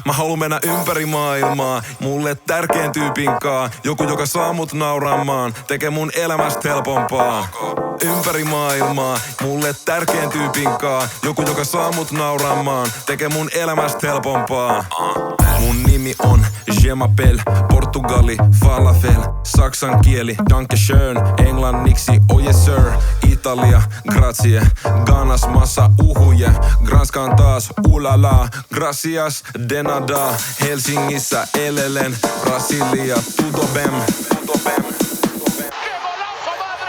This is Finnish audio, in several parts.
Mä haluun mennä ympäri maailmaa, mulle tärkein tyypin kaa. Joku, joka saa mut nauramaan, tekee mun elämästä helpompaa. Ympäri maailmaa, mulle tärkein tyypin kaa. Joku, joka saa mut nauramaan, tekee mun elämästä helpompaa. Mun nimi on Je m'appelle, Portugali, falafel, saksan kieli, danke schön, englanniksi, oh yes sir, Italia, grazie, Ganas massa uhuje, Granskaan taas, ulala, gracias, de nada, Helsingissä elelen, Brasilia, tudo bem.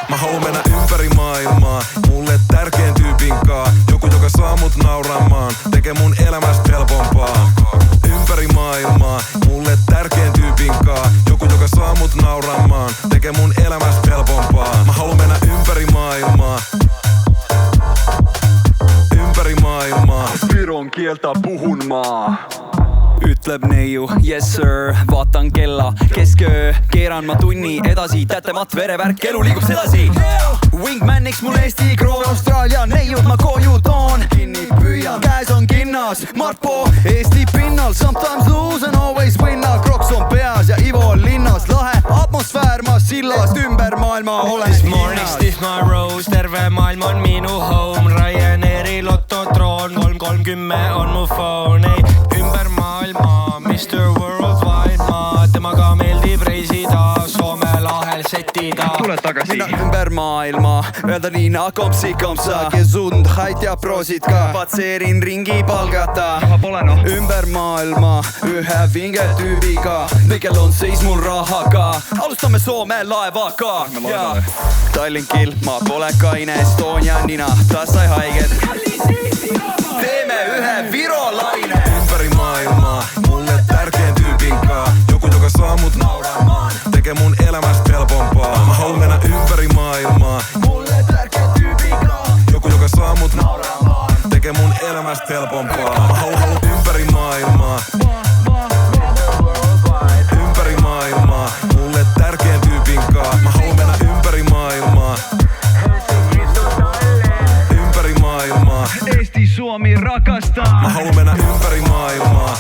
Mä haluun mennä ympäri maailmaa, mulle tärkein tyypin kaa. Joku, joka saa mut nauramaan, tekee mun elämästä helpompaa. Ympäri maailmaa, mulle tärkein tyypin kaa. Joku, joka saa mut nauramaan, tekee mun elämästä helpompaa. Mä haluun mennä ympäri maailmaa. Ympäri maailmaa. Viron kieltä puhun maa. Ütleb neiu, yes sir, vaatan kella kesköö, keeran ma tunni edasi, tätemat verevärk, elu liigub sedasi. Wingmaniks mul Eesti kroon, Austraalia neiud ma koju toon. Kinni püüan, käes on kinnas, Marpo Eesti pinnal. Sometimes lose and always win, Crocs on peas ja Ivo on linnas. Lahe atmosfäär, ma sillast ümber maailma olen This morning stiff my rose, terve maailm on minu home. Ryanairi lottotroon, 330 on mu phone. Ei, ümber maailma, Mr. Worldwide maa. Temaga meeldib reisida, Soome lahel settida. Tule tagasi. minna ümber maailma, öelda Niina kompsi kompsa. Gesundheit ja prosit ka, patseerin ringi palgata. Raha pole noh. Ümber maailma, ühe vinge tüübiga, kõigel on seis mul rahaga. Alustame Soome laevaga. Tallinkil ma pole kaine, Estonia nina, taas sai haiget. Teeme ühe virolaine. Ympäri maailmaa, mulle tärkein tyypin kaa. Joku, joka saa mut nauramaan, tekee mun elämästä helpompaa. Mä haluun mennä ympäri maailmaa, Mulle tärkein tyypin kaa. joku, joka saa mut nauramaan, tekee mun elämästä helpompaa. Mä haluun ympäri maailmaa. Ympäri maailmaa, mulle tärkein tyypin kaa. Mä haluun mennä ympäri maailmaa. Ympäri maailmaa. Eesti Suomi rakastaa. Mä haluun mennä ympäri maailmaa.